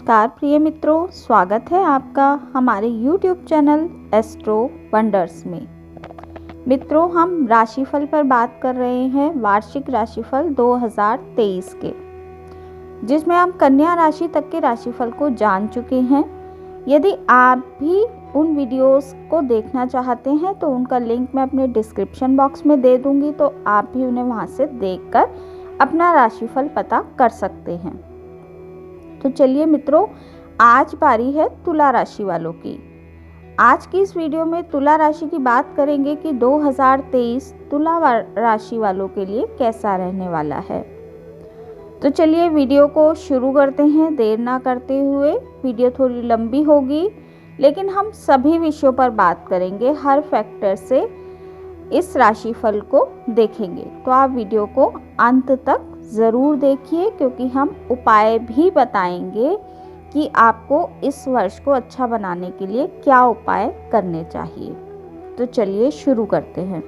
नमस्कार प्रिय मित्रों, स्वागत है आपका हमारे YouTube चैनल एस्ट्रो वंडर्स में। मित्रों, हम राशिफल पर बात कर रहे हैं, वार्षिक राशिफल 2023 के, जिसमें हम कन्या राशि तक के राशिफल को जान चुके हैं। यदि आप भी उन वीडियोस को देखना चाहते हैं तो उनका लिंक मैं अपने डिस्क्रिप्शन बॉक्स में दे दूंगी, तो आप भी उन्हें वहां से देखकर अपना राशिफल पता कर सकते हैं। तो चलिए मित्रों, आज बारी है तुला राशि वालों की। आज की इस वीडियो में तुला राशि की बात करेंगे कि 2023 तुला राशि वालों के लिए कैसा रहने वाला है। तो चलिए वीडियो को शुरू करते हैं। देर ना करते हुए, वीडियो थोड़ी लंबी होगी लेकिन हम सभी विषयों पर बात करेंगे, हर फैक्टर से इस राशिफल को देखेंगे। तो आप वीडियो को अंत तक ज़रूर देखिए, क्योंकि हम उपाय भी बताएंगे कि आपको इस वर्ष को अच्छा बनाने के लिए क्या उपाय करने चाहिए। तो चलिए शुरू करते हैं।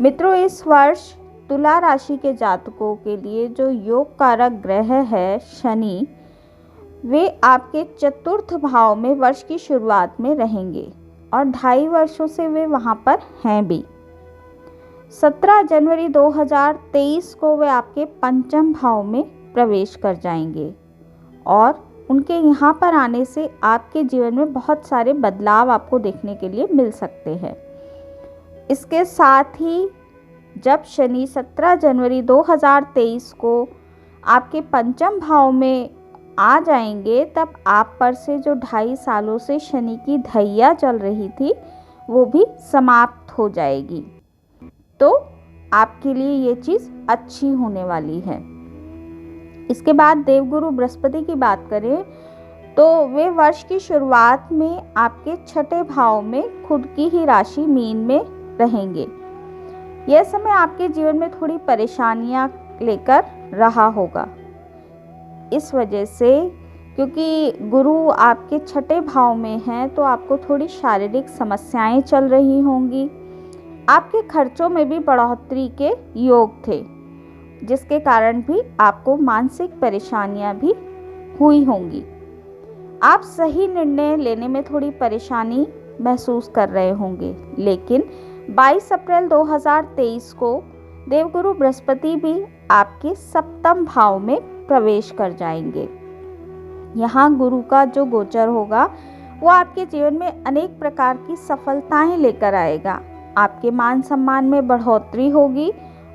मित्रों, इस वर्ष तुला राशि के जातकों के लिए जो योग कारक ग्रह है शनि, वे आपके चतुर्थ भाव में वर्ष की शुरुआत में रहेंगे और 2.5 वर्षों से वे वहां पर हैं भी। 17 जनवरी 2023 को वे आपके पंचम भाव में प्रवेश कर जाएंगे और उनके यहाँ पर आने से आपके जीवन में बहुत सारे बदलाव आपको देखने के लिए मिल सकते हैं। इसके साथ ही जब शनि 17 जनवरी 2023 को आपके पंचम भाव में आ जाएंगे, तब आप पर से जो 2.5 सालों से शनि की धैया चल रही थी वो भी समाप्त हो जाएगी। तो आपके लिए ये चीज़ अच्छी होने वाली है। इसके बाद देवगुरु बृहस्पति की बात करें तो वे वर्ष की शुरुआत में आपके छठे भाव में खुद की ही राशि मीन में रहेंगे। यह समय आपके जीवन में थोड़ी परेशानियां लेकर रहा होगा। इस वजह से, क्योंकि गुरु आपके छठे भाव में हैं, तो आपको थोड़ी शारीरिक समस्याएं चल रही होंगी। आपके खर्चों में भी बढ़ोतरी के योग थे, जिसके कारण भी आपको मानसिक परेशानियां भी हुई होंगी। आप सही निर्णय लेने में थोड़ी परेशानी महसूस कर रहे होंगे, लेकिन 22 अप्रैल 2023 को देवगुरु बृहस्पति भी आपके सप्तम भाव में प्रवेश कर जाएंगे। यहाँ गुरु का जो गोचर होगा वो आपके जीवन में अनेक प्रकार की सफलताएं लेकर आएगा। आपके मान सम्मान में बढ़ोतरी होगी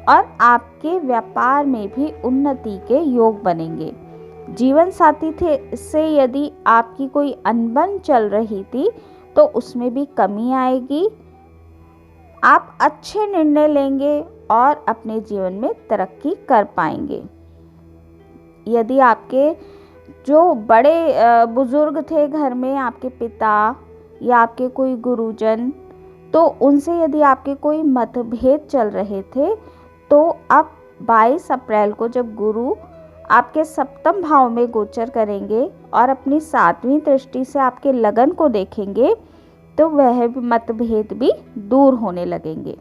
और आपके व्यापार में भी उन्नति के योग बनेंगे। जीवन साथी से यदि आपकी कोई अनबन चल रही थी तो उसमें भी कमी आएगी। आप अच्छे निर्णय लेंगे और अपने जीवन में तरक्की कर पाएंगे। यदि आपके जो बड़े बुजुर्ग थे घर में, आपके पिता या आपके कोई गुरुजन, तो उनसे यदि आपके कोई मतभेद चल रहे थे, तो अब 22 अप्रैल को जब गुरु आपके सप्तम भाव में गोचर करेंगे और अपनी 7वीं दृष्टि से आपके लगन को देखेंगे, तो वह मतभेद भी दूर होने लगेंगे।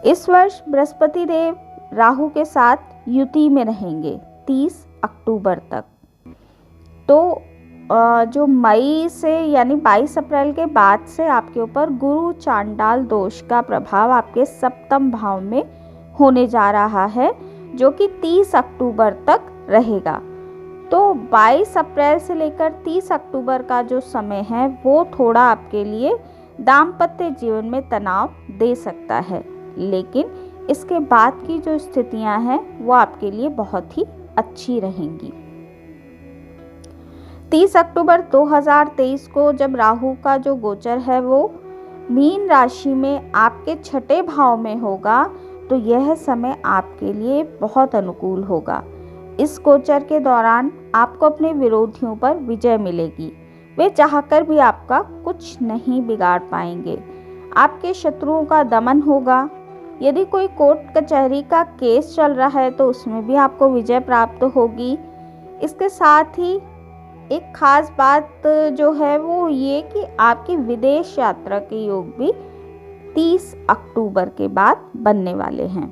इस वर्ष बृहस्पति देव राहु के साथ युति में रहेंगे 30 अक्टूबर तक। तो जो मई से यानी 22 अप्रैल के बाद से आपके ऊपर गुरु चांडाल दोष का प्रभाव आपके सप्तम भाव में होने जा रहा है, जो कि 30 अक्टूबर तक रहेगा। तो 22 अप्रैल से लेकर 30 अक्टूबर का जो समय है वो थोड़ा आपके लिए दाम्पत्य जीवन में तनाव दे सकता है, लेकिन इसके बाद की जो स्थितियां हैं वो आपके लिए बहुत ही अच्छी रहेंगी। 30 अक्टूबर 2023 को जब राहु का जो गोचर है वो मीन राशि में आपके छठे भाव में होगा, तो यह समय आपके लिए बहुत अनुकूल होगा। इस गोचर के दौरान आपको अपने विरोधियों पर विजय मिलेगी। वे चाहकर भी आपका कुछ नहीं बिगाड़ पाएंगे। आपके शत्रुओं का दमन होगा। यदि कोई कोर्ट कचहरी का केस चल रहा है तो उसमें भी आपको विजय प्राप्त होगी। इसके साथ ही एक खास बात जो है वो ये कि आपकी विदेश यात्रा के योग भी 30 अक्टूबर के बाद बनने वाले हैं।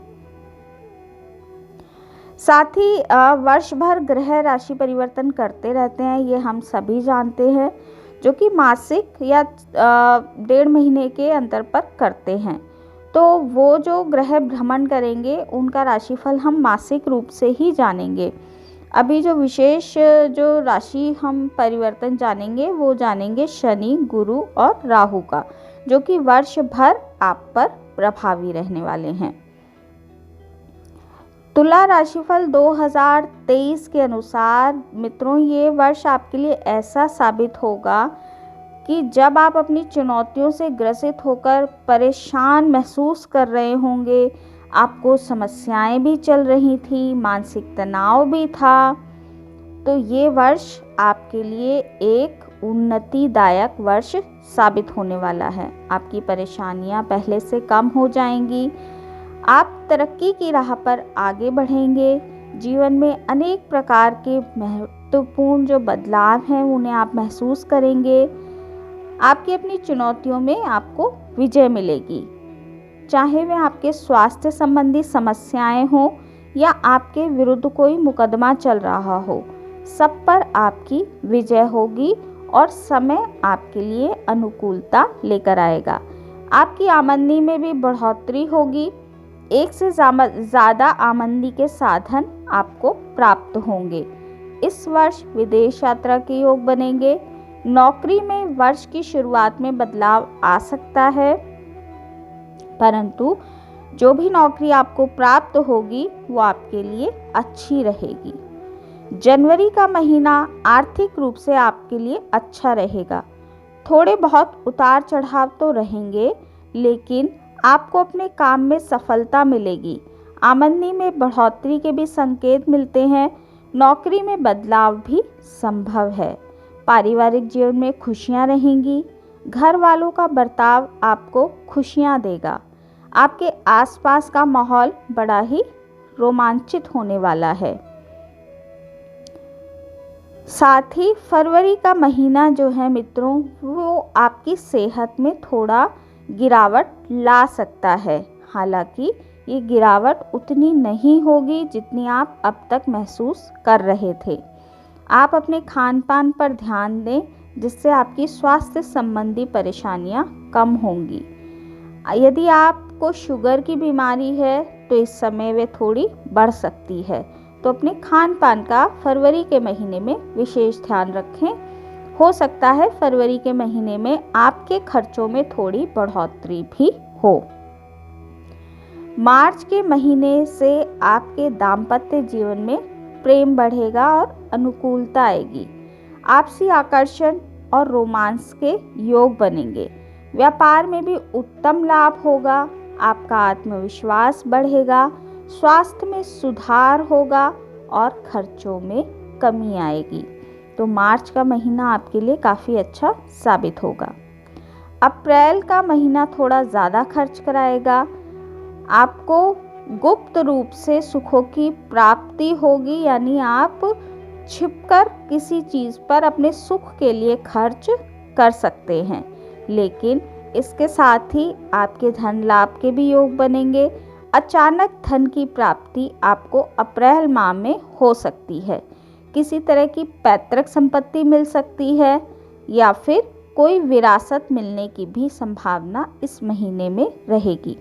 साथ ही वर्ष भर ग्रह राशि परिवर्तन करते रहते हैं, ये हम सभी जानते हैं, जो कि मासिक या 1.5 महीने के अंतर पर करते हैं। तो वो जो ग्रह भ्रमण करेंगे उनका राशिफल हम मासिक रूप से ही जानेंगे। अभी जो विशेष जो राशि हम परिवर्तन जानेंगे वो जानेंगे शनि, गुरु और राहु का, जो कि वर्ष भर आप पर प्रभावी रहने वाले हैं। तुला राशिफल 2023 के अनुसार मित्रों, ये वर्ष आपके लिए ऐसा साबित होगा कि जब आप अपनी चुनौतियों से ग्रसित होकर परेशान महसूस कर रहे होंगे, आपको समस्याएं भी चल रही थी, मानसिक तनाव भी था, तो ये वर्ष आपके लिए एक उन्नतिदायक वर्ष साबित होने वाला है। आपकी परेशानियां पहले से कम हो जाएंगी, आप तरक्की की राह पर आगे बढ़ेंगे। जीवन में अनेक प्रकार के महत्वपूर्ण जो बदलाव हैं उन्हें आप महसूस करेंगे। आपकी अपनी चुनौतियों में आपको विजय मिलेगी, चाहे वे आपके स्वास्थ्य संबंधी समस्याएं हों या आपके विरुद्ध कोई मुकदमा चल रहा हो, सब पर आपकी विजय होगी और समय आपके लिए अनुकूलता लेकर आएगा। आपकी आमदनी में भी बढ़ोतरी होगी, एक से ज़्यादा आमदनी के साधन आपको प्राप्त होंगे। इस वर्ष विदेश यात्रा के योग बनेंगे। नौकरी में वर्ष की शुरुआत में बदलाव आ सकता है, परंतु जो भी नौकरी आपको प्राप्त होगी वो आपके लिए अच्छी रहेगी। जनवरी का महीना आर्थिक रूप से आपके लिए अच्छा रहेगा। थोड़े बहुत उतार चढ़ाव तो रहेंगे, लेकिन आपको अपने काम में सफलता मिलेगी। आमदनी में बढ़ोतरी के भी संकेत मिलते हैं। नौकरी में बदलाव भी संभव है। पारिवारिक जीवन में खुशियां रहेंगी। घर वालों का बर्ताव आपको खुशियां देगा। आपके आसपास का माहौल बड़ा ही रोमांचित होने वाला है। साथ ही फरवरी का महीना जो है मित्रों, वो आपकी सेहत में थोड़ा गिरावट ला सकता है। हालांकि ये गिरावट उतनी नहीं होगी जितनी आप अब तक महसूस कर रहे थे। आप अपने खान पान पर ध्यान दें, जिससे आपकी स्वास्थ्य संबंधी परेशानियां कम होंगी। यदि आपको शुगर की बीमारी है तो इस समय वे थोड़ी बढ़ सकती है, तो अपने खान पान का फरवरी के महीने में विशेष ध्यान रखें। हो सकता है फरवरी के महीने में आपके खर्चों में थोड़ी बढ़ोतरी भी हो। मार्च के महीने से आपके दाम्पत्य जीवन में प्रेम बढ़ेगा और अनुकूलता आएगी। आपसी आकर्षण और रोमांस के योग बनेंगे। व्यापार में भी उत्तम लाभ होगा। आपका आत्मविश्वास बढ़ेगा। स्वास्थ्य में सुधार होगा और खर्चों में कमी आएगी। तो मार्च का महीना आपके लिए काफ़ी अच्छा साबित होगा। अप्रैल का महीना थोड़ा ज़्यादा खर्च कराएगा। आपको गुप्त रूप से सुखों की प्राप्ति होगी, यानी आप छिपकर किसी चीज़ पर अपने सुख के लिए खर्च कर सकते हैं। लेकिन इसके साथ ही आपके धन लाभ के भी योग बनेंगे। अचानक धन की प्राप्ति आपको अप्रैल माह में हो सकती है। किसी तरह की पैतृक संपत्ति मिल सकती है या फिर कोई विरासत मिलने की भी संभावना इस महीने में रहेगी।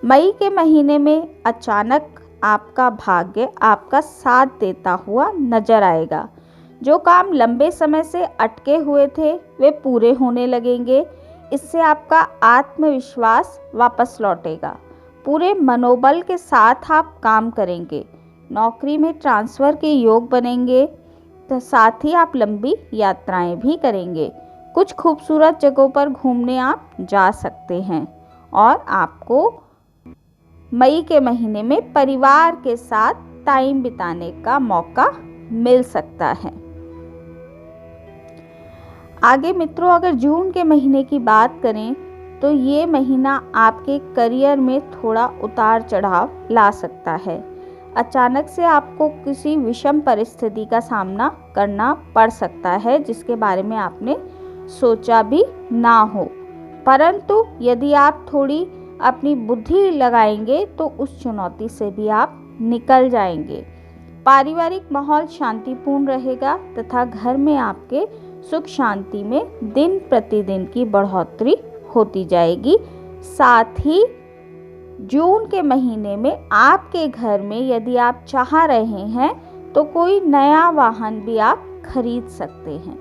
मई के महीने में अचानक आपका भाग्य आपका साथ देता हुआ नजर आएगा। जो काम लंबे समय से अटके हुए थे वे पूरे होने लगेंगे। इससे आपका आत्मविश्वास वापस लौटेगा। पूरे मनोबल के साथ आप काम करेंगे। नौकरी में ट्रांसफ़र के योग बनेंगे, तो साथ ही आप लंबी यात्राएं भी करेंगे। कुछ खूबसूरत जगहों पर घूमने आप जा सकते हैं और आपको मई के महीने में परिवार के साथ टाइम बिताने का मौका मिल सकता है। आगे मित्रों, अगर जून के महीने की बात करें तो ये महीना आपके करियर में थोड़ा उतार चढ़ाव ला सकता है। अचानक से आपको किसी विषम परिस्थिति का सामना करना पड़ सकता है जिसके बारे में आपने सोचा भी ना हो, परंतु यदि आप थोड़ी अपनी बुद्धि लगाएंगे तो उस चुनौती से भी आप निकल जाएंगे। पारिवारिक माहौल शांतिपूर्ण रहेगा तथा घर में आपके सुख शांति में दिन प्रतिदिन की बढ़ोतरी होती जाएगी। साथ ही जून के महीने में आपके घर में यदि आप चाह रहे हैं तो कोई नया वाहन भी आप खरीद सकते हैं।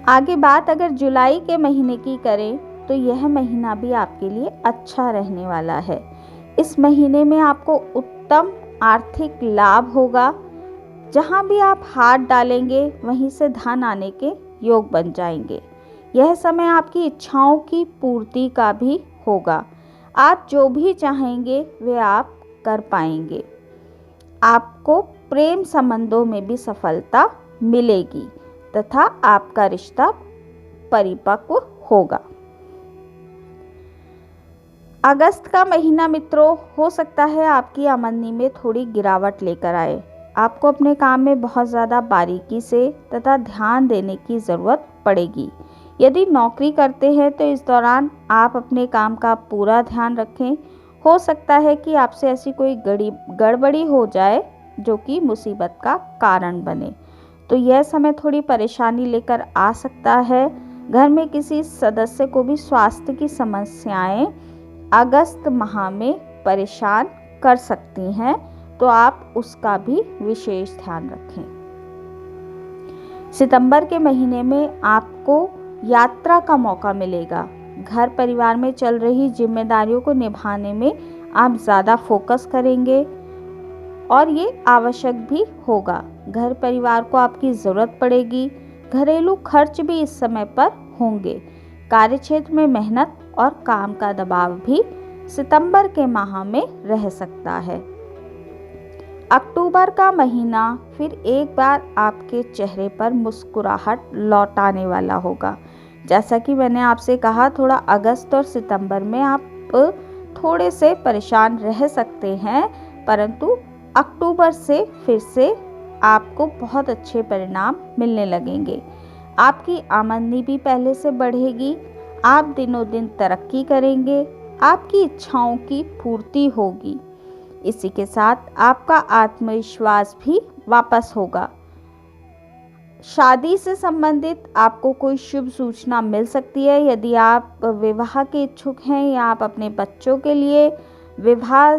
आगे बात अगर जुलाई के महीने की करें तो यह महीना भी आपके लिए अच्छा रहने वाला है। इस महीने में आपको उत्तम आर्थिक लाभ होगा। जहां भी आप हाथ डालेंगे वहीं से धन आने के योग बन जाएंगे। यह समय आपकी इच्छाओं की पूर्ति का भी होगा। आप जो भी चाहेंगे वे आप कर पाएंगे। आपको प्रेम संबंधों में भी सफलता मिलेगी तथा आपका रिश्ता परिपक्व होगा। अगस्त का महीना मित्रों, हो सकता है आपकी आमदनी में थोड़ी गिरावट लेकर आए। आपको अपने काम में बहुत ज़्यादा बारीकी से तथा ध्यान देने की ज़रूरत पड़ेगी। यदि नौकरी करते हैं तो इस दौरान आप अपने काम का पूरा ध्यान रखें। हो सकता है कि आपसे ऐसी कोई गड़बड़ी हो जाए जो कि मुसीबत का कारण बने, तो यह समय थोड़ी परेशानी लेकर आ सकता है। घर में किसी सदस्य को भी स्वास्थ्य की समस्याएं अगस्त माह में परेशान कर सकती हैं, तो आप उसका भी विशेष ध्यान रखें। सितंबर के महीने में आपको यात्रा का मौका मिलेगा। घर परिवार में चल रही जिम्मेदारियों को निभाने में आप ज़्यादा फोकस करेंगे और ये आवश्यक भी होगा। घर परिवार को आपकी ज़रूरत पड़ेगी। घरेलू खर्च भी इस समय पर होंगे। कार्यक्षेत्र में मेहनत और काम का दबाव भी सितंबर के माह में रह सकता है। अक्टूबर का महीना फिर एक बार आपके चेहरे पर मुस्कुराहट लौटाने वाला होगा। जैसा कि मैंने आपसे कहा, थोड़ा अगस्त और सितंबर में आप थोड़े से परेशान रह सकते हैं, परंतु अक्टूबर से फिर से आपको बहुत अच्छे परिणाम मिलने लगेंगे। आपकी आमदनी भी पहले से बढ़ेगी। आप दिनों दिन तरक्की करेंगे। आपकी इच्छाओं की पूर्ति होगी। इसी के साथ आपका आत्मविश्वास भी वापस होगा। शादी से संबंधित आपको कोई शुभ सूचना मिल सकती है। यदि आप विवाह के इच्छुक हैं या आप अपने बच्चों के लिए विवाह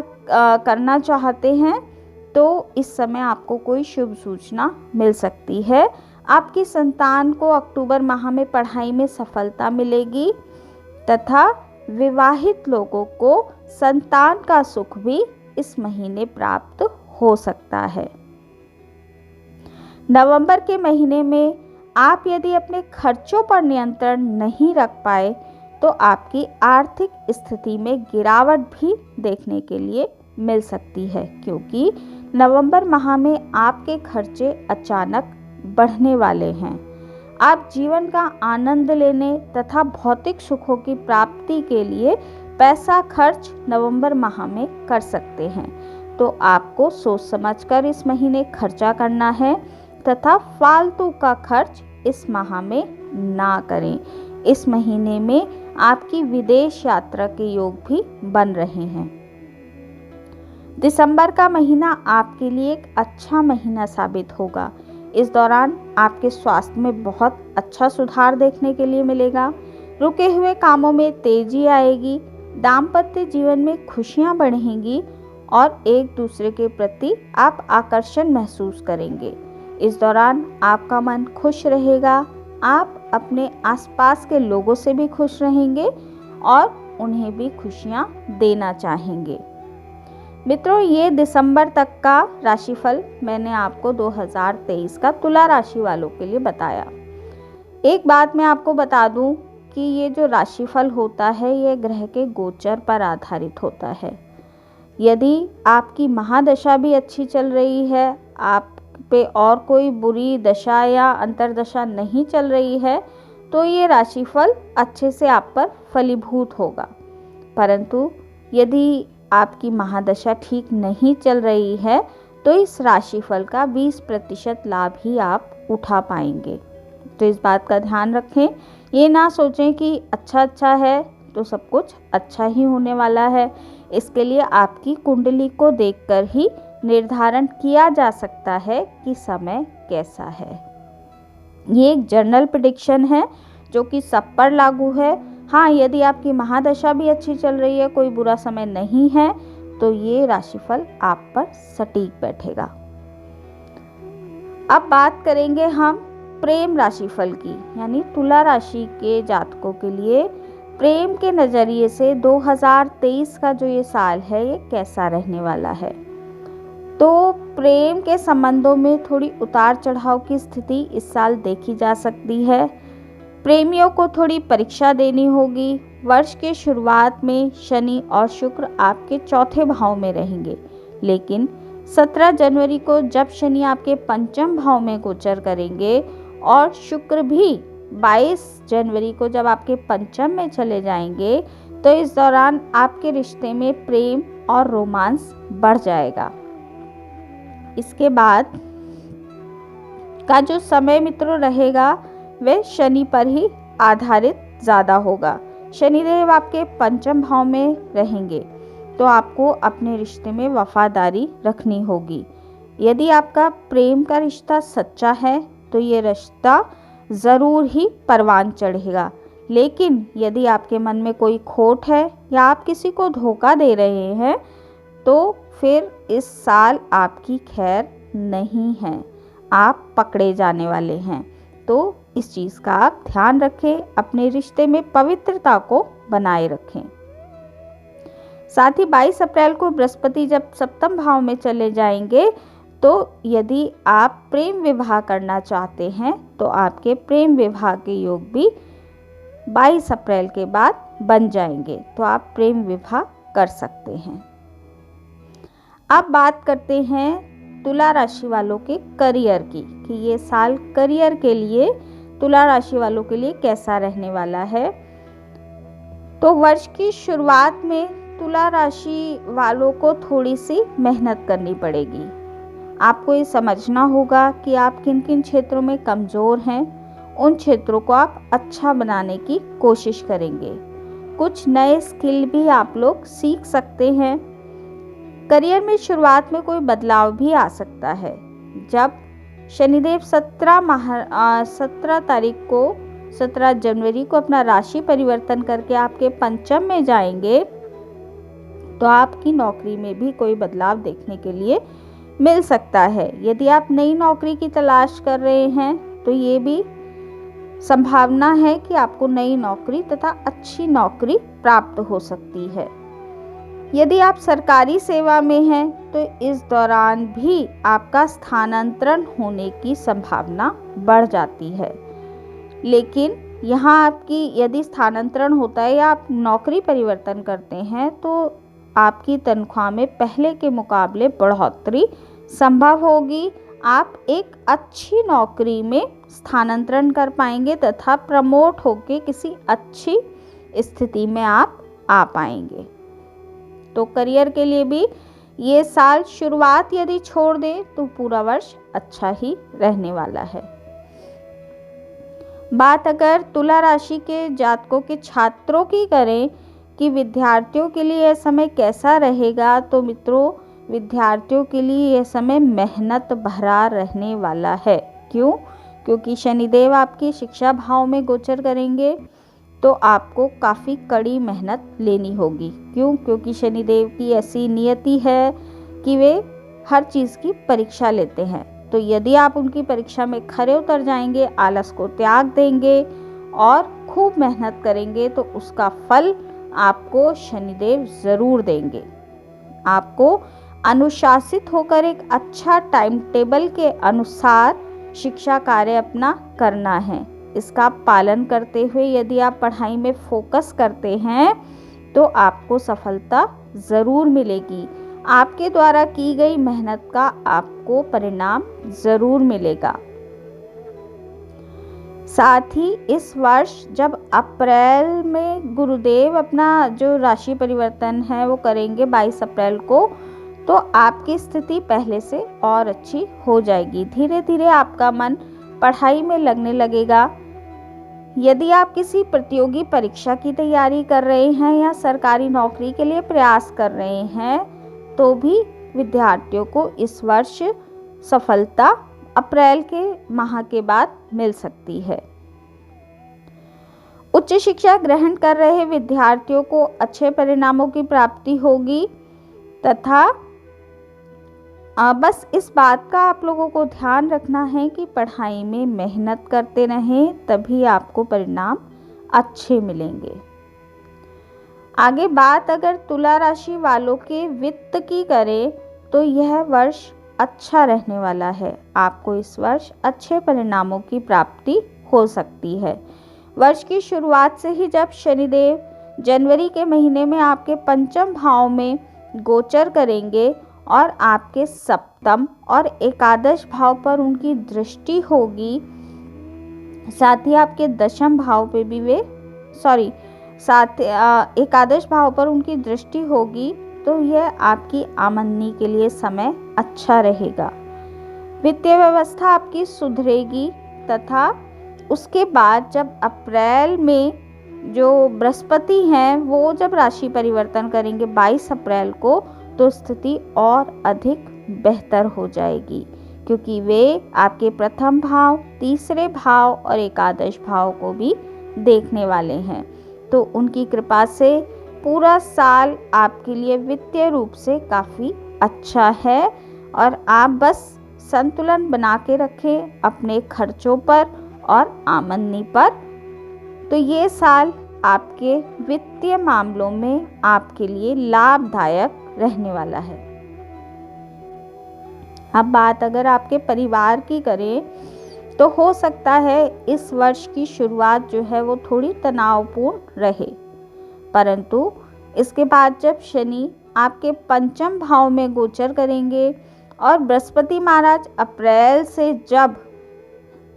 करना चाहते हैं तो इस समय आपको कोई शुभ सूचना मिल सकती है। आपकी संतान को अक्टूबर माह में पढ़ाई में सफलता मिलेगी तथा विवाहित लोगों को संतान का सुख भी इस महीने प्राप्त हो सकता है। नवंबर के महीने में आप यदि अपने खर्चों पर नियंत्रण नहीं रख पाए तो आपकी आर्थिक स्थिति में गिरावट भी देखने के लिए मिल सकती है, क्योंकि नवंबर माह में आपके खर्चे अचानक बढ़ने वाले हैं। आप जीवन का आनंद लेने तथा भौतिक सुखों की प्राप्ति के लिए पैसा खर्च नवंबर माह में कर सकते हैं, तो आपको सोच समझकर इस महीने खर्चा करना है तथा फालतू का खर्च इस माह में ना करें। इस महीने में आपकी विदेश यात्रा के योग भी बन रहे हैं। दिसंबर का महीना आपके लिए एक अच्छा महीना साबित होगा। इस दौरान आपके स्वास्थ्य में बहुत अच्छा सुधार देखने के लिए मिलेगा। रुके हुए कामों में तेजी आएगी। दाम्पत्य जीवन में खुशियां बढ़ेंगी और एक दूसरे के प्रति आप आकर्षण महसूस करेंगे। इस दौरान आपका मन खुश रहेगा। आप अपने आसपास के लोगों से भी खुश रहेंगे और उन्हें भी खुशियां देना चाहेंगे। मित्रों, ये दिसंबर तक का राशिफल मैंने आपको 2023 का तुला राशि वालों के लिए बताया। एक बात मैं आपको बता दूं कि ये जो राशिफल होता है ये ग्रह के गोचर पर आधारित होता है। यदि आपकी महादशा भी अच्छी चल रही है, आप पे और कोई बुरी दशा या अंतर्दशा नहीं चल रही है, तो ये राशिफल अच्छे से आप पर फलीभूत होगा। परंतु यदि आपकी महादशा ठीक नहीं चल रही है तो इस राशिफल का 20% लाभ ही आप उठा पाएंगे। तो इस बात का ध्यान रखें। ये ना सोचें कि अच्छा है तो सब कुछ अच्छा ही होने वाला है। इसके लिए आपकी कुंडली को देखकर ही निर्धारण किया जा सकता है कि समय कैसा है। ये एक जनरल प्रेडिक्शन है जो कि सब पर लागू है। हाँ, यदि आपकी महादशा भी अच्छी चल रही है, कोई बुरा समय नहीं है, तो ये राशिफल आप पर सटीक बैठेगा। अब बात करेंगे हम प्रेम राशिफल की, यानी तुला राशि के जातकों के लिए प्रेम के नज़रिए से 2023 का जो ये साल है ये कैसा रहने वाला है। तो प्रेम के संबंधों में थोड़ी उतार चढ़ाव की स्थिति इस साल देखी जा सकती है। प्रेमियों को थोड़ी परीक्षा देनी होगी। वर्ष के शुरुआत में शनि और शुक्र आपके चौथे भाव में रहेंगे, लेकिन 17 जनवरी को जब शनि आपके पंचम भाव में गोचर करेंगे और शुक्र भी 22 जनवरी को जब आपके पंचम में चले जाएंगे, तो इस दौरान आपके रिश्ते में प्रेम और रोमांस बढ़ जाएगा। इसके बाद का जो समय मित्रों रहेगा वह शनि पर ही आधारित ज़्यादा होगा। शनिदेव आपके पंचम भाव में रहेंगे, तो आपको अपने रिश्ते में वफादारी रखनी होगी। यदि आपका प्रेम का रिश्ता सच्चा है तो ये रिश्ता ज़रूर ही परवान चढ़ेगा, लेकिन यदि आपके मन में कोई खोट है या आप किसी को धोखा दे रहे हैं, तो फिर इस साल आपकी खैर नहीं है, आप पकड़े जाने वाले हैं। तो इस चीज़ का आप ध्यान रखें, अपने रिश्ते में पवित्रता को बनाए रखें। साथ ही 22 अप्रैल को बृहस्पति जब सप्तम भाव में चले जाएंगे, तो यदि आप प्रेम विवाह करना चाहते हैं तो आपके प्रेम विवाह के योग भी 22 अप्रैल के बाद बन जाएंगे, तो आप प्रेम विवाह कर सकते हैं। अब बात करते हैं तुला राशि वालों के करियर की, कि ये साल करियर के लिए तुला राशि वालों के लिए कैसा रहने वाला है। तो वर्ष की शुरुआत में तुला राशि वालों को थोड़ी सी मेहनत करनी पड़ेगी। आपको ये समझना होगा कि आप किन किन क्षेत्रों में कमज़ोर हैं, उन क्षेत्रों को आप अच्छा बनाने की कोशिश करेंगे। कुछ नए स्किल भी आप लोग सीख सकते हैं। करियर में शुरुआत में कोई बदलाव भी आ सकता है। जब शनिदेव 17 जनवरी को अपना राशि परिवर्तन करके आपके पंचम में जाएंगे, तो आपकी नौकरी में भी कोई बदलाव देखने के लिए मिल सकता है। यदि आप नई नौकरी की तलाश कर रहे हैं, तो ये भी संभावना है कि आपको नई नौकरी तथा अच्छी नौकरी प्राप्त हो सकती है। यदि आप सरकारी सेवा में हैं, तो इस दौरान भी आपका स्थानांतरण होने की संभावना बढ़ जाती है। लेकिन यहाँ आपकी यदि स्थानांतरण होता है या आप नौकरी परिवर्तन करते हैं, तो आपकी तनख्वाह में पहले के मुकाबले बढ़ोतरी संभव होगी। आप एक अच्छी नौकरी में स्थानांतरण कर पाएंगे तथा प्रमोट होकर किसी अच्छी स्थिति में आप आ पाएंगे। तो करियर के लिए भी ये साल शुरुआत यदि छोड़ दें तो पूरा वर्ष अच्छा ही रहने वाला है। बात अगर तुला राशि के जातकों के छात्रों की करें कि विद्यार्थियों के लिए यह समय कैसा रहेगा, तो मित्रों विद्यार्थियों के लिए यह समय मेहनत भरा रहने वाला है। क्यों? क्योंकि शनिदेव आपकी शिक्षा भाव में गोचर करेंगे, तो आपको काफ़ी कड़ी मेहनत लेनी होगी। क्यों? क्योंकि शनिदेव की ऐसी नियति है कि वे हर चीज़ की परीक्षा लेते हैं। तो यदि आप उनकी परीक्षा में खरे उतर जाएंगे, आलस को त्याग देंगे और खूब मेहनत करेंगे, तो उसका फल आपको शनिदेव ज़रूर देंगे। आपको अनुशासित होकर एक अच्छा टाइम टेबल के अनुसार शिक्षा कार्य अपना करना है। इसका पालन करते हुए यदि आप पढ़ाई में फोकस करते हैं, तो आपको सफलता ज़रूर मिलेगी। आपके द्वारा की गई मेहनत का आपको परिणाम ज़रूर मिलेगा। साथ ही इस वर्ष जब अप्रैल में गुरुदेव अपना जो राशि परिवर्तन है वो करेंगे 22 अप्रैल को, तो आपकी स्थिति पहले से और अच्छी हो जाएगी। धीरे धीरे आपका मन पढ़ाई में लगने लगेगा। यदि आप किसी प्रतियोगी परीक्षा की तैयारी कर रहे हैं या सरकारी नौकरी के लिए प्रयास कर रहे हैं तो भी विद्यार्थियों को इस वर्ष सफलता अप्रैल के माह के बाद मिल सकती है। उच्च शिक्षा ग्रहण कर रहे विद्यार्थियों को अच्छे परिणामों की प्राप्ति होगी तथा बस इस बात का आप लोगों को ध्यान रखना है कि पढ़ाई में मेहनत करते रहें, तभी आपको परिणाम अच्छे मिलेंगे। आगे बात अगर तुला राशि वालों के वित्त की करें तो यह वर्ष अच्छा रहने वाला है। आपको इस वर्ष अच्छे परिणामों की प्राप्ति हो सकती है। वर्ष की शुरुआत से ही जब शनिदेव जनवरी के महीने में आपके पंचम भाव में गोचर करेंगे और आपके सप्तम और एकादश भाव पर उनकी दृष्टि होगी, साथ ही आपके दशम भाव पे भी एकादश भाव पर उनकी दृष्टि होगी, तो यह आपकी आमदनी के लिए समय अच्छा रहेगा। वित्तीय व्यवस्था आपकी सुधरेगी तथा उसके बाद जब अप्रैल में जो बृहस्पति हैं वो जब राशि परिवर्तन करेंगे 22 अप्रैल को, तो स्थिति और अधिक बेहतर हो जाएगी, क्योंकि वे आपके प्रथम भाव, तीसरे भाव और एकादश भाव को भी देखने वाले हैं। तो उनकी कृपा से पूरा साल आपके लिए वित्तीय रूप से काफ़ी अच्छा है और आप बस संतुलन बना के रखें अपने खर्चों पर और आमदनी पर, तो ये साल आपके वित्तीय मामलों में आपके लिए लाभदायक रहने वाला है। अब बात अगर आपके परिवार की करें तो हो सकता है इस वर्ष की शुरुआत जो है वो थोड़ी तनावपूर्ण रहे, परंतु इसके बाद जब शनि आपके पंचम भाव में गोचर करेंगे और बृहस्पति महाराज अप्रैल से जब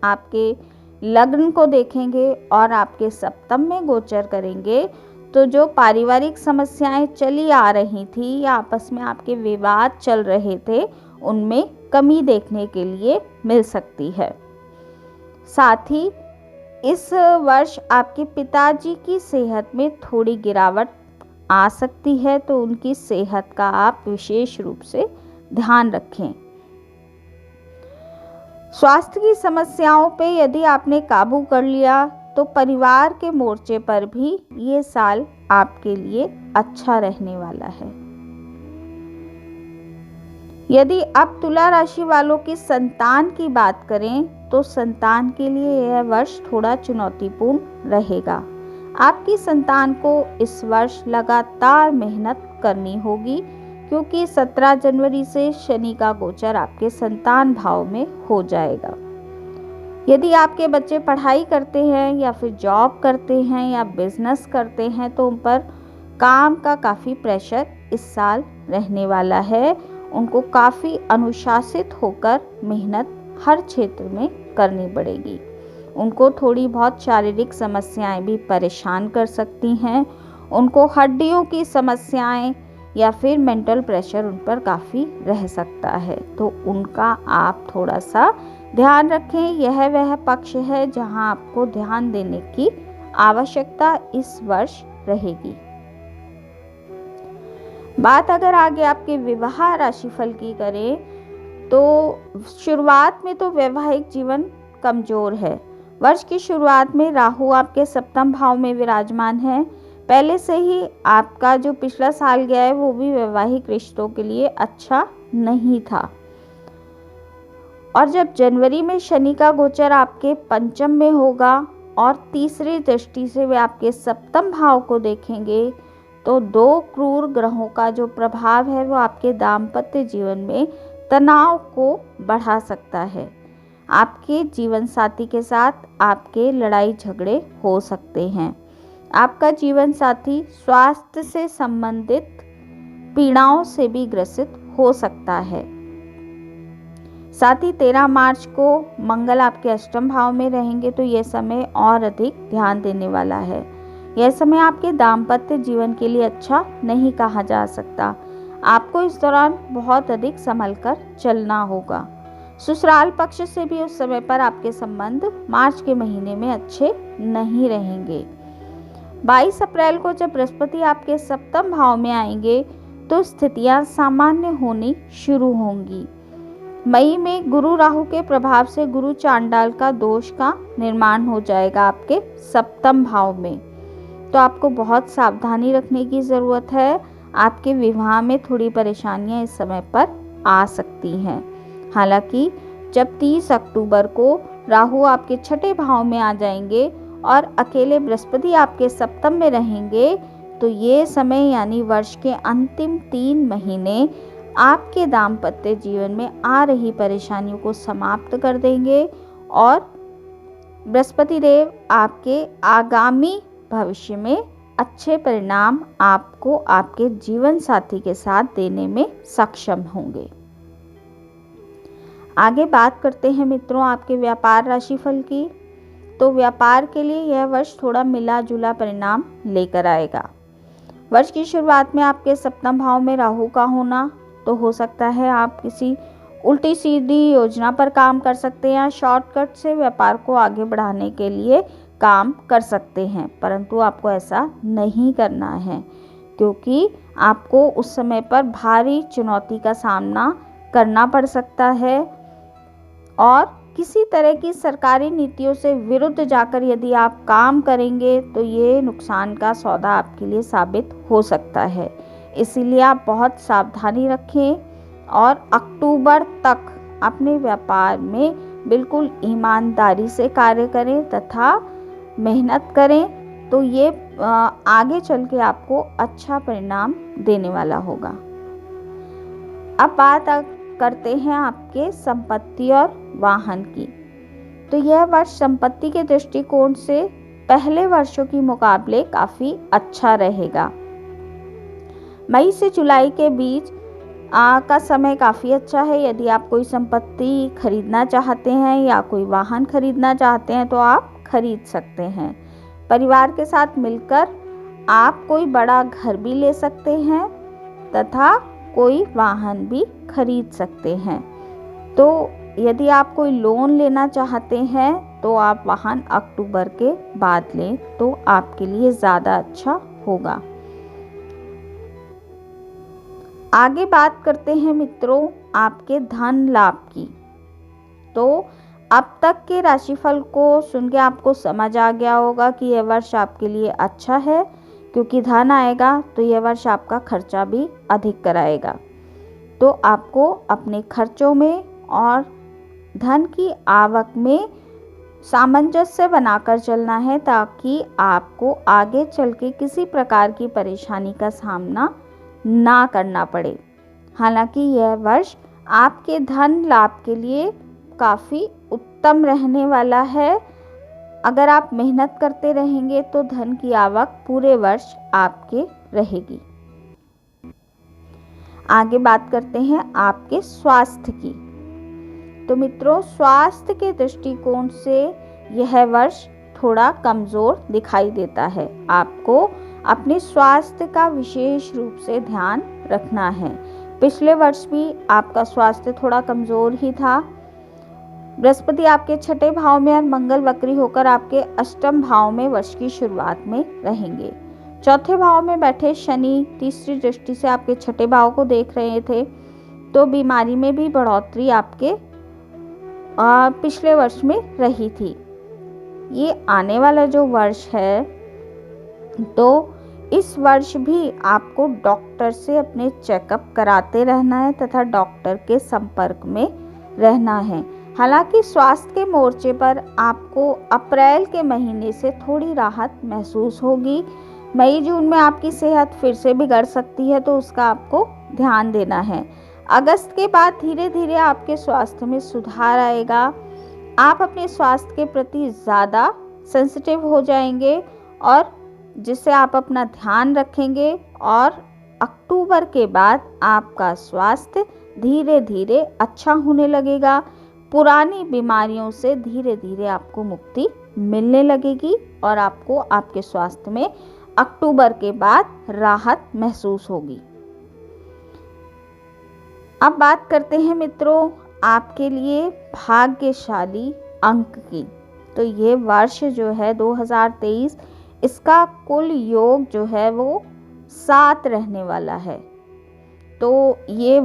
आपके लग्न को देखेंगे और आपके सप्तम में गोचर करेंगे, तो जो पारिवारिक समस्याएं चली आ रही थी या आपस में आपके विवाद चल रहे थे, उनमें कमी देखने के लिए मिल सकती है। साथ ही इस वर्ष आपके पिताजी की सेहत में थोड़ी गिरावट आ सकती है, तो उनकी सेहत का आप विशेष रूप से ध्यान रखें। स्वास्थ्य की समस्याओं पे यदि आपने काबू कर लिया तो परिवार के मोर्चे पर भी ये साल आपके लिए अच्छा रहने वाला है। यदि अब तुला राशि वालों की संतान की बात करें तो संतान के लिए यह वर्ष थोड़ा चुनौतीपूर्ण रहेगा। आपकी संतान को इस वर्ष लगातार मेहनत करनी होगी, क्योंकि 17 जनवरी से शनि का गोचर आपके संतान भाव में हो जाएगा। यदि आपके बच्चे पढ़ाई करते हैं या फिर जॉब करते हैं या बिजनेस करते हैं तो उन पर काम का काफ़ी प्रेशर इस साल रहने वाला है। उनको काफ़ी अनुशासित होकर मेहनत हर क्षेत्र में करनी पड़ेगी। उनको थोड़ी बहुत शारीरिक समस्याएं भी परेशान कर सकती हैं। उनको हड्डियों की समस्याएं या फिर मेंटल प्रेशर उन पर काफ़ी रह सकता है, तो उनका आप थोड़ा सा ध्यान रखें। यह वह पक्ष है जहां आपको ध्यान देने की आवश्यकता इस वर्ष रहेगी। बात अगर आगे आपके विवाह राशिफल की करें तो शुरुआत में तो वैवाहिक जीवन कमजोर है। वर्ष की शुरुआत में राहु आपके सप्तम भाव में विराजमान है। पहले से ही आपका जो पिछला साल गया है वो भी वैवाहिक रिश्तों के लिए अच्छा नहीं था, और जब जनवरी में शनि का गोचर आपके पंचम में होगा और तीसरी दृष्टि से वे आपके सप्तम भाव को देखेंगे, तो दो क्रूर ग्रहों का जो प्रभाव है वो आपके दाम्पत्य जीवन में तनाव को बढ़ा सकता है। आपके जीवन साथी के साथ आपके लड़ाई झगड़े हो सकते हैं। आपका जीवन साथी स्वास्थ्य से संबंधित पीड़ाओं से भी ग्रसित हो सकता है। साथ ही 13 मार्च को मंगल आपके अष्टम भाव में रहेंगे, तो यह समय और अधिक ध्यान देने वाला है। यह समय आपके दाम्पत्य जीवन के लिए अच्छा नहीं कहा जा सकता। आपको इस दौरान बहुत अधिक संभल कर चलना होगा। ससुराल पक्ष से भी उस समय पर आपके संबंध मार्च के महीने में अच्छे नहीं रहेंगे। 22 अप्रैल को जब बृहस्पति आपके सप्तम भाव में आएंगे तो स्थितियां सामान्य होनी शुरू होंगी। मई में गुरु राहु के प्रभाव से गुरु चांडाल का दोष का निर्माण हो जाएगा आपके सप्तम भाव में, तो आपको बहुत सावधानी रखने की ज़रूरत है। आपके विवाह में थोड़ी परेशानियां इस समय पर आ सकती हैं। हालांकि जब 30 अक्टूबर को राहु आपके छठे भाव में आ जाएंगे और अकेले बृहस्पति आपके सप्तम में रहेंगे, तो ये समय यानी वर्ष के अंतिम 3 महीने आपके दाम्पत्य जीवन में आ रही परेशानियों को समाप्त कर देंगे और बृहस्पति देव आपके आगामी भविष्य में अच्छे परिणाम आपको आपके जीवन साथी के साथ देने में सक्षम होंगे। आगे बात करते हैं मित्रों आपके व्यापार राशिफल की। तो व्यापार के लिए यह वर्ष थोड़ा मिला जुला परिणाम लेकर आएगा। वर्ष की शुरुआत में आपके सप्तम भाव में राहु का होना, तो हो सकता है आप किसी उल्टी सीधी योजना पर काम कर सकते हैं या शॉर्टकट से व्यापार को आगे बढ़ाने के लिए काम कर सकते हैं, परंतु आपको ऐसा नहीं करना है क्योंकि आपको उस समय पर भारी चुनौती का सामना करना पड़ सकता है और किसी तरह की सरकारी नीतियों से विरुद्ध जाकर यदि आप काम करेंगे तो ये नुकसान का सौदा आपके लिए साबित हो सकता है। इसीलिए आप बहुत सावधानी रखें और अक्टूबर तक अपने व्यापार में बिल्कुल ईमानदारी से कार्य करें तथा मेहनत करें, तो ये आगे चल के आपको अच्छा परिणाम देने वाला होगा। अब बात करते हैं आपके संपत्ति और वाहन की। तो यह वर्ष संपत्ति के दृष्टिकोण से पहले वर्षों की मुकाबले काफ़ी अच्छा रहेगा। मई से जुलाई के बीच का समय काफ़ी अच्छा है। यदि आप कोई संपत्ति खरीदना चाहते हैं या कोई वाहन खरीदना चाहते हैं तो आप खरीद सकते हैं। परिवार के साथ मिलकर आप कोई बड़ा घर भी ले सकते हैं तथा कोई वाहन भी खरीद सकते हैं। तो यदि आप कोई लोन लेना चाहते हैं तो आप वाहन अक्टूबर के बाद लें तो आपके लिए ज़्यादा अच्छा होगा। आगे बात करते हैं मित्रों आपके धन लाभ की। तो अब तक के राशिफल को सुन के आपको समझ आ गया होगा कि यह वर्ष आपके लिए अच्छा है, क्योंकि धन आएगा तो यह वर्ष आपका खर्चा भी अधिक कराएगा। तो आपको अपने खर्चों में और धन की आवक में सामंजस्य बनाकर चलना है ताकि आपको आगे चल के किसी प्रकार की परेशानी का सामना ना करना पड़े। हालांकि यह वर्ष आपके धन लाभ के लिए काफ़ी उत्तम रहने वाला है। अगर आप मेहनत करते रहेंगे तो धन की आवक पूरे वर्ष आपके रहेगी। आगे बात करते हैं आपके स्वास्थ्य की। तो मित्रों स्वास्थ्य के दृष्टिकोण से यह वर्ष थोड़ा कमज़ोर दिखाई देता है। आपको अपने स्वास्थ्य का विशेष रूप से ध्यान रखना है। पिछले वर्ष भी आपका स्वास्थ्य थोड़ा कमज़ोर ही था। बृहस्पति आपके छठे भाव में और मंगल वक्री होकर आपके अष्टम भाव में वर्ष की शुरुआत में रहेंगे। चौथे भाव में बैठे शनि तीसरी दृष्टि से आपके छठे भाव को देख रहे थे, तो बीमारी में भी बढ़ोतरी आपके पिछले वर्ष में रही थी। ये आने वाला जो वर्ष है तो इस वर्ष भी आपको डॉक्टर से अपने चेकअप कराते रहना है तथा डॉक्टर के संपर्क में रहना है। हालांकि स्वास्थ्य के मोर्चे पर आपको अप्रैल के महीने से थोड़ी राहत महसूस होगी। मई जून में आपकी सेहत फिर से बिगड़ सकती है, तो उसका आपको ध्यान देना है। अगस्त के बाद धीरे धीरे आपके स्वास्थ्य में सुधार आएगा। आप अपने स्वास्थ्य के प्रति ज़्यादा सेंसिटिव हो जाएंगे और जिससे आप अपना ध्यान रखेंगे और अक्टूबर के बाद आपका स्वास्थ्य धीरे धीरे अच्छा होने लगेगा। पुरानी बीमारियों से धीरे धीरे आपको मुक्ति मिलने लगेगी और आपको आपके स्वास्थ्य में अक्टूबर के बाद राहत महसूस होगी। अब बात करते हैं मित्रों आपके लिए भाग्यशाली अंक की। तो ये वर्ष जो है 2023, इसका कुल योग जो है वो 7 रहने वाला है। तो ये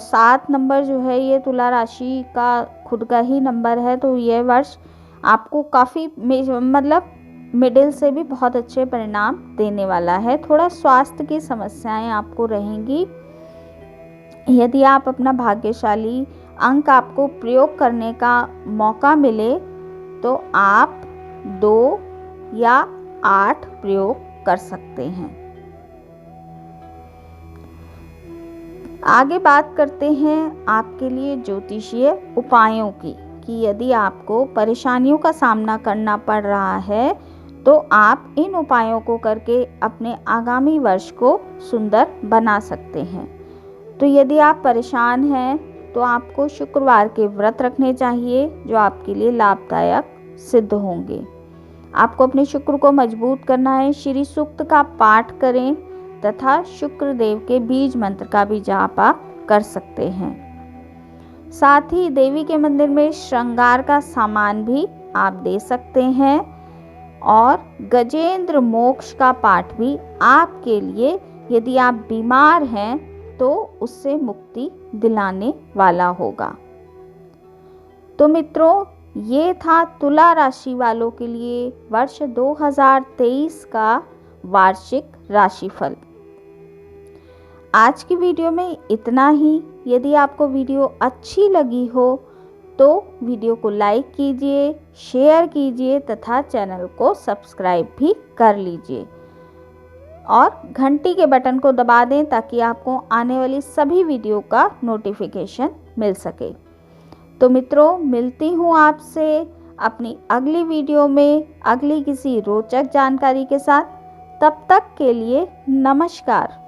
7 नंबर जो है ये तुला राशि का खुद का ही नंबर है। तो ये वर्ष आपको काफ़ी मतलब मिडिल से भी बहुत अच्छे परिणाम देने वाला है। थोड़ा स्वास्थ्य की समस्याएं आपको रहेंगी। यदि आप अपना भाग्यशाली अंक आपको प्रयोग करने का मौका मिले तो आप 2 या 8 प्रयोग कर सकते हैं। आगे बात करते हैं आपके लिए ज्योतिषीय उपायों की, कि यदि आपको परेशानियों का सामना करना पड़ रहा है तो आप इन उपायों को करके अपने आगामी वर्ष को सुंदर बना सकते हैं। तो यदि आप परेशान हैं तो आपको शुक्रवार के व्रत रखने चाहिए, जो आपके लिए लाभदायक सिद्ध होंगे। आपको अपने शुक्र को मजबूत करना है। श्री सूक्त का पाठ करें तथा शुक्र देव के बीज मंत्र का भी जाप आप कर सकते हैं। साथ ही देवी के मंदिर में श्रृंगार का सामान भी आप दे सकते हैं और गजेंद्र मोक्ष का पाठ भी आपके लिए, यदि आप बीमार हैं तो उससे मुक्ति दिलाने वाला होगा। तो मित्रों, ये था तुला राशि वालों के लिए वर्ष 2023 का वार्षिक राशिफल। आज की वीडियो में इतना ही। यदि आपको वीडियो अच्छी लगी हो तो वीडियो को लाइक कीजिए, शेयर कीजिए तथा चैनल को सब्सक्राइब भी कर लीजिए और घंटी के बटन को दबा दें ताकि आपको आने वाली सभी वीडियो का नोटिफिकेशन मिल सके। तो मित्रों, मिलती हूँ आपसे अपनी अगली वीडियो में अगली किसी रोचक जानकारी के साथ। तब तक के लिए नमस्कार।